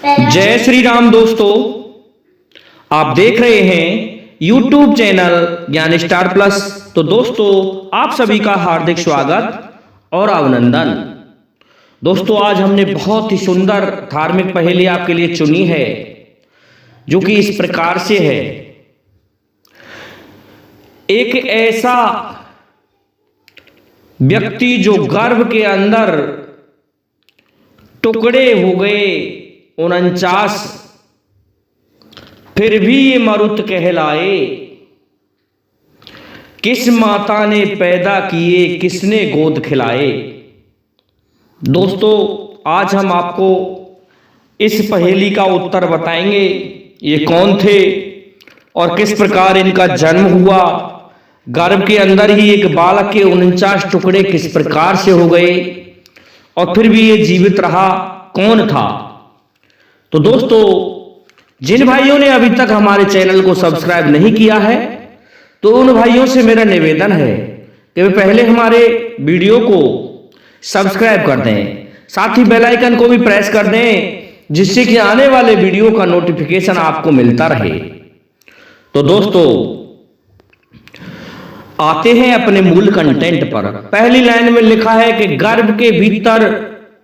जय श्री राम दोस्तों, आप देख रहे हैं YouTube चैनल ज्ञान स्टार प्लस। तो दोस्तों, आप सभी का हार्दिक स्वागत और अभिनंदन। दोस्तों, आज हमने बहुत ही सुंदर धार्मिक पहेली आपके लिए चुनी है, जो कि इस प्रकार से है। एक ऐसा व्यक्ति जो गर्भ के अंदर टुकड़े हो गए 49, फिर भी ये मरुत कहलाए। किस माता ने पैदा किए, किसने गोद खिलाए। दोस्तों, आज हम आपको इस पहेली का उत्तर बताएंगे। ये कौन थे और किस प्रकार इनका जन्म हुआ। गर्भ के अंदर ही एक बालक के 49 टुकड़े किस प्रकार से हो गए और फिर भी ये जीवित रहा, कौन था। तो दोस्तों, जिन भाइयों ने अभी तक हमारे चैनल को सब्सक्राइब नहीं किया है, तो उन भाइयों से मेरा निवेदन है कि वे पहले हमारे वीडियो को सब्सक्राइब कर दें, साथ ही बेल आइकन को भी प्रेस कर दें, जिससे कि आने वाले वीडियो का नोटिफिकेशन आपको मिलता रहे। तो दोस्तों, आते हैं अपने मूल कंटेंट पर। पहली लाइन में लिखा है कि गर्भ के भीतर,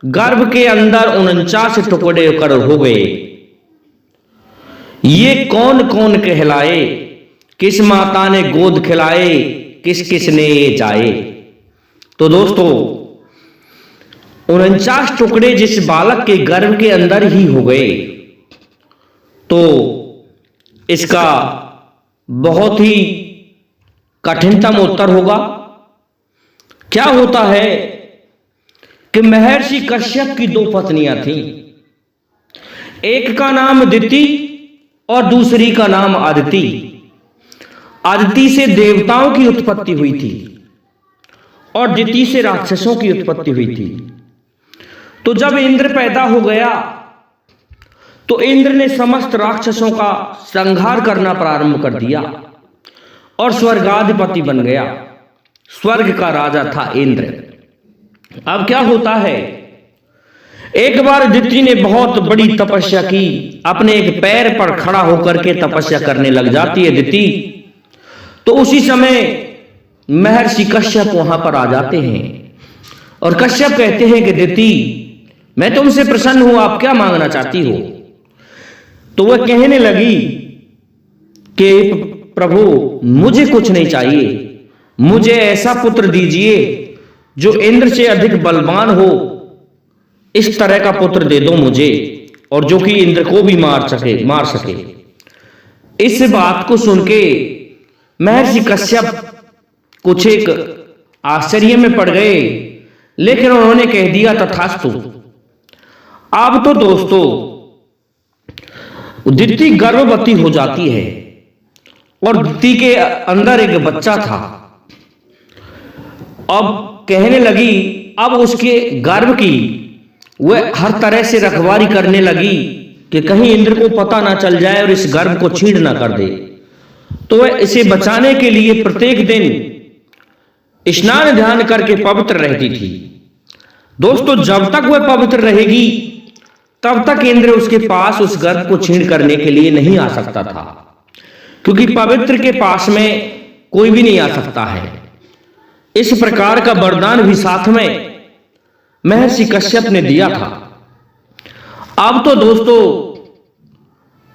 गर्भ के अंदर 49 टुकड़े हो गए। ये कौन कौन कहलाए, किस माता ने गोद खिलाए, किस किसने ये जाए। तो दोस्तों, 49 टुकड़े जिस बालक के गर्भ के अंदर ही हो गए, तो इसका बहुत ही कठिनतम उत्तर होगा। क्या होता है कि महर्षि कश्यप की 2 पत्नियां थीं। एक का नाम दिति और दूसरी का नाम अदिति। अदिति से देवताओं की उत्पत्ति हुई थी और दिति से राक्षसों की उत्पत्ति हुई थी। तो जब इंद्र पैदा हो गया, तो इंद्र ने समस्त राक्षसों का संहार करना प्रारंभ कर दिया और स्वर्गाधिपति बन गया। स्वर्ग का राजा था इंद्र। अब क्या होता है, एक बार दिति ने बहुत बड़ी तपस्या की। अपने एक पैर पर खड़ा होकर के तपस्या करने लग जाती है दिति। तो उसी समय महर्षि कश्यप वहां पर आ जाते हैं और कश्यप कहते हैं कि दिति, मैं तुमसे प्रसन्न हूं, आप क्या मांगना चाहती हो। तो वह कहने लगी कि प्रभु, मुझे कुछ नहीं चाहिए, मुझे ऐसा पुत्र दीजिए जो इंद्र से अधिक बलवान हो। इस तरह का पुत्र दे दो मुझे, और जो कि इंद्र को भी मार सके। इस बात को सुन के महर्षि कश्यप कुछ एक आश्चर्य में पड़ गए, लेकिन उन्होंने कह दिया तथास्तु। अब तो दोस्तों, दिति गर्भवती हो जाती है और दिति के अंदर एक बच्चा था। अब कहने लगी, अब उसके गर्भ की वह हर तरह से रखवाली करने लगी कि कहीं इंद्र को पता ना चल जाए और इस गर्भ को छीन ना कर दे। तो वह इसे बचाने के लिए प्रत्येक दिन स्नान ध्यान करके पवित्र रहती थी। दोस्तों, जब तक वह पवित्र रहेगी, तब तक इंद्र उसके पास उस गर्भ को छीन करने के लिए नहीं आ सकता था, क्योंकि पवित्र के पास में कोई भी नहीं आ सकता है। इस प्रकार का वरदान भी साथ में महर्षि कश्यप ने दिया था। अब तो दोस्तों,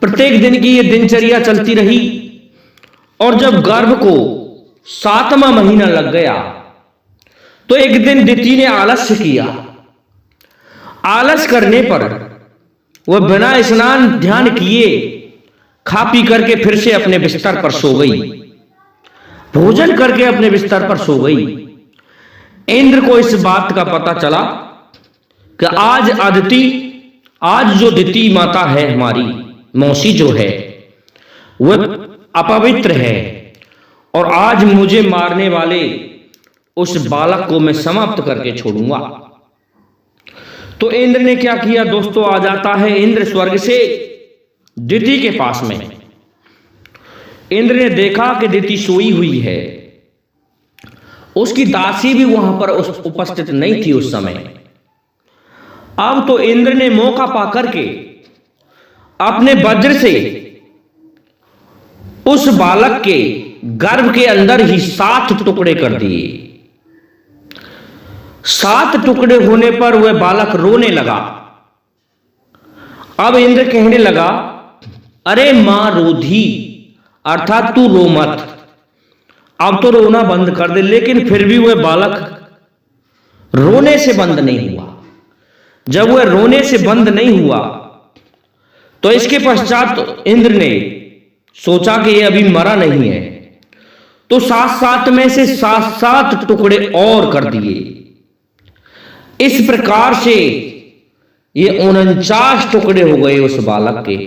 प्रत्येक दिन की ये दिनचर्या चलती रही और जब गर्भ को 7वां महीना लग गया, तो एक दिन दिति ने आलस्य किया। आलस करने पर वह बिना स्नान ध्यान किए खा पी करके फिर से अपने बिस्तर पर सो गई। भोजन करके अपने बिस्तर पर सो गई। इंद्र को इस बात का पता चला कि आज जो दिति माता है, हमारी मौसी जो है, वह अपवित्र है और आज मुझे मारने वाले उस बालक को मैं समाप्त करके छोड़ूंगा। तो इंद्र ने क्या किया दोस्तों, आ जाता है इंद्र स्वर्ग से दिति के पास में। इंद्र ने देखा कि दिति सोई हुई है। उसकी दासी भी वहां पर उपस्थित नहीं थी उस समय। अब तो इंद्र ने मौका पाकर के अपने वज्र से उस बालक के गर्भ के अंदर ही 7 टुकड़े कर दिए। 7 टुकड़े होने पर वह बालक रोने लगा। अब इंद्र कहने लगा, अरे मां रोधी, अर्थात तू रो मत, अब तो रोना बंद कर दे। लेकिन फिर भी वह बालक रोने से बंद नहीं हुआ। जब वह रोने से बंद नहीं हुआ तो इसके पश्चात इंद्र ने सोचा कि यह अभी मरा नहीं है, तो 7-7 में से 7-7 टुकड़े और कर दिए। इस प्रकार से ये 49 टुकड़े हो गए उस बालक के।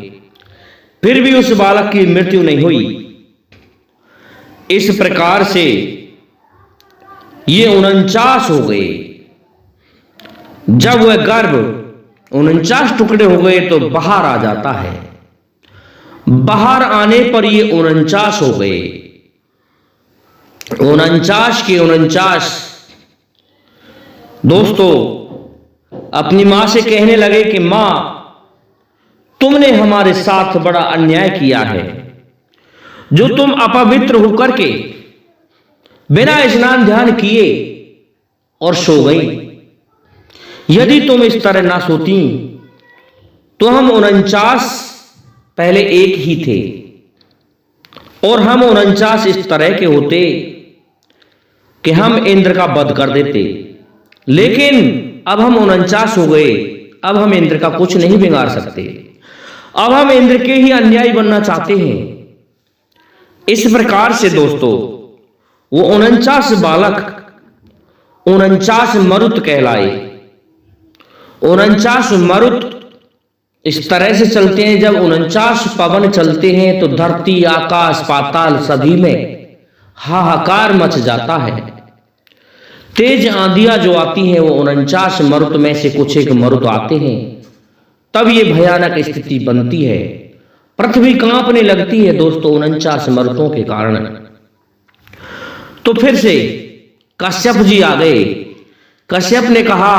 फिर भी उस बालक की मृत्यु नहीं हुई। इस प्रकार से ये 49 हो गए। जब वह गर्भ 49 टुकड़े हो गए तो बाहर आ जाता है। बाहर आने पर ये 49 हो गए। 49 के 49 दोस्तों अपनी मां से कहने लगे कि मां, तुमने हमारे साथ बड़ा अन्याय किया है, जो तुम अपवित्र होकर के बिना स्नान ध्यान किए और सो गई। यदि तुम इस तरह ना सोती तो हम 49 पहले एक ही थे और हम 49 इस तरह के होते कि हम इंद्र का वध कर देते। लेकिन अब हम 49 हो गए, अब हम इंद्र का कुछ नहीं बिगाड़ सकते। अब हम इंद्र के ही अन्यायी बनना चाहते हैं। इस प्रकार से दोस्तों वो 49 बालक 49 मरुत कहलाए। 49 मरुत इस तरह से चलते हैं, जब 49 पवन चलते हैं तो धरती आकाश पाताल सभी में हाहाकार मच जाता है। तेज आंधियां जो आती हैं वो 49 मरुत में से कुछ एक मरुत आते हैं, तब ये भयानक स्थिति बनती है। पृथ्वी कांपने लगती है दोस्तों 49 मरुतों के कारण। तो फिर से कश्यप जी आ गए। कश्यप ने कहा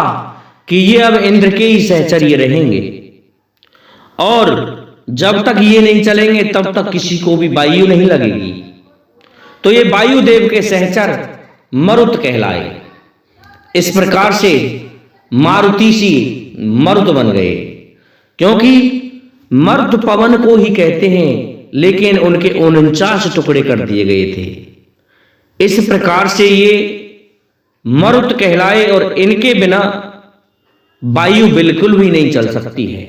कि ये अब इंद्र के ही सहचर्य रहेंगे और जब तक ये नहीं चलेंगे तब तक किसी को भी वायु नहीं लगेगी। तो ये वायुदेव के सहचर मरुत कहलाए। इस प्रकार से मारुति सी मरुत बन गए, क्योंकि मरुत पवन को ही कहते हैं, लेकिन उनके 49 टुकड़े कर दिए गए थे। इस प्रकार से ये मरुत कहलाए और इनके बिना वायु बिल्कुल भी नहीं चल सकती है।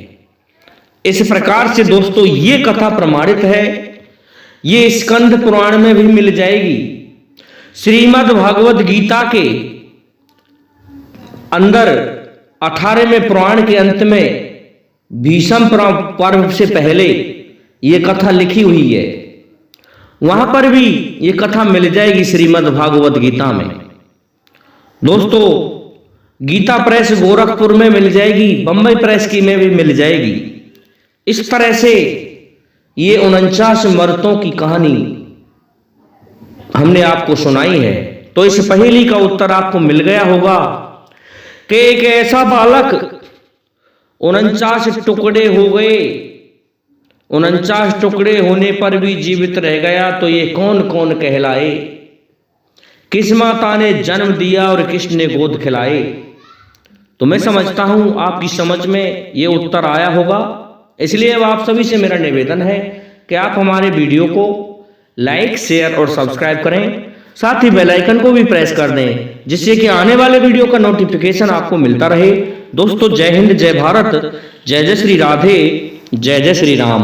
इस प्रकार से दोस्तों ये कथा प्रमाणित है। ये स्कंद पुराण में भी मिल जाएगी। श्रीमद् भगवद गीता के अंदर 18वें पुराण के अंत में भीष्म पर्व से पहले ये कथा लिखी हुई है। वहां पर भी ये कथा मिल जाएगी श्रीमद् भागवत गीता में। दोस्तों गीता प्रेस गोरखपुर में मिल जाएगी, बंबई प्रेस की में भी मिल जाएगी। इस तरह से ये 49 मर्तों की कहानी हमने आपको सुनाई है। तो इस पहेली का उत्तर आपको मिल गया होगा कि एक ऐसा बालक 49 टुकड़े हो गए, 49 टुकड़े होने पर भी जीवित रह गया। तो ये कौन कौन कहलाए, किस माता ने जन्म दिया और किसने गोद खिलाए। तो मैं समझता हूं आपकी समझ में ये उत्तर आया होगा। इसलिए अब आप सभी से मेरा निवेदन है कि आप हमारे वीडियो को लाइक शेयर और सब्सक्राइब करें, साथ ही बेल आइकन को भी प्रेस कर दें, जिससे कि आने वाले वीडियो का नोटिफिकेशन आपको मिलता रहे। दोस्तों जय हिंद, जय भारत, जय जय श्री राधे, जय जय श्री राम।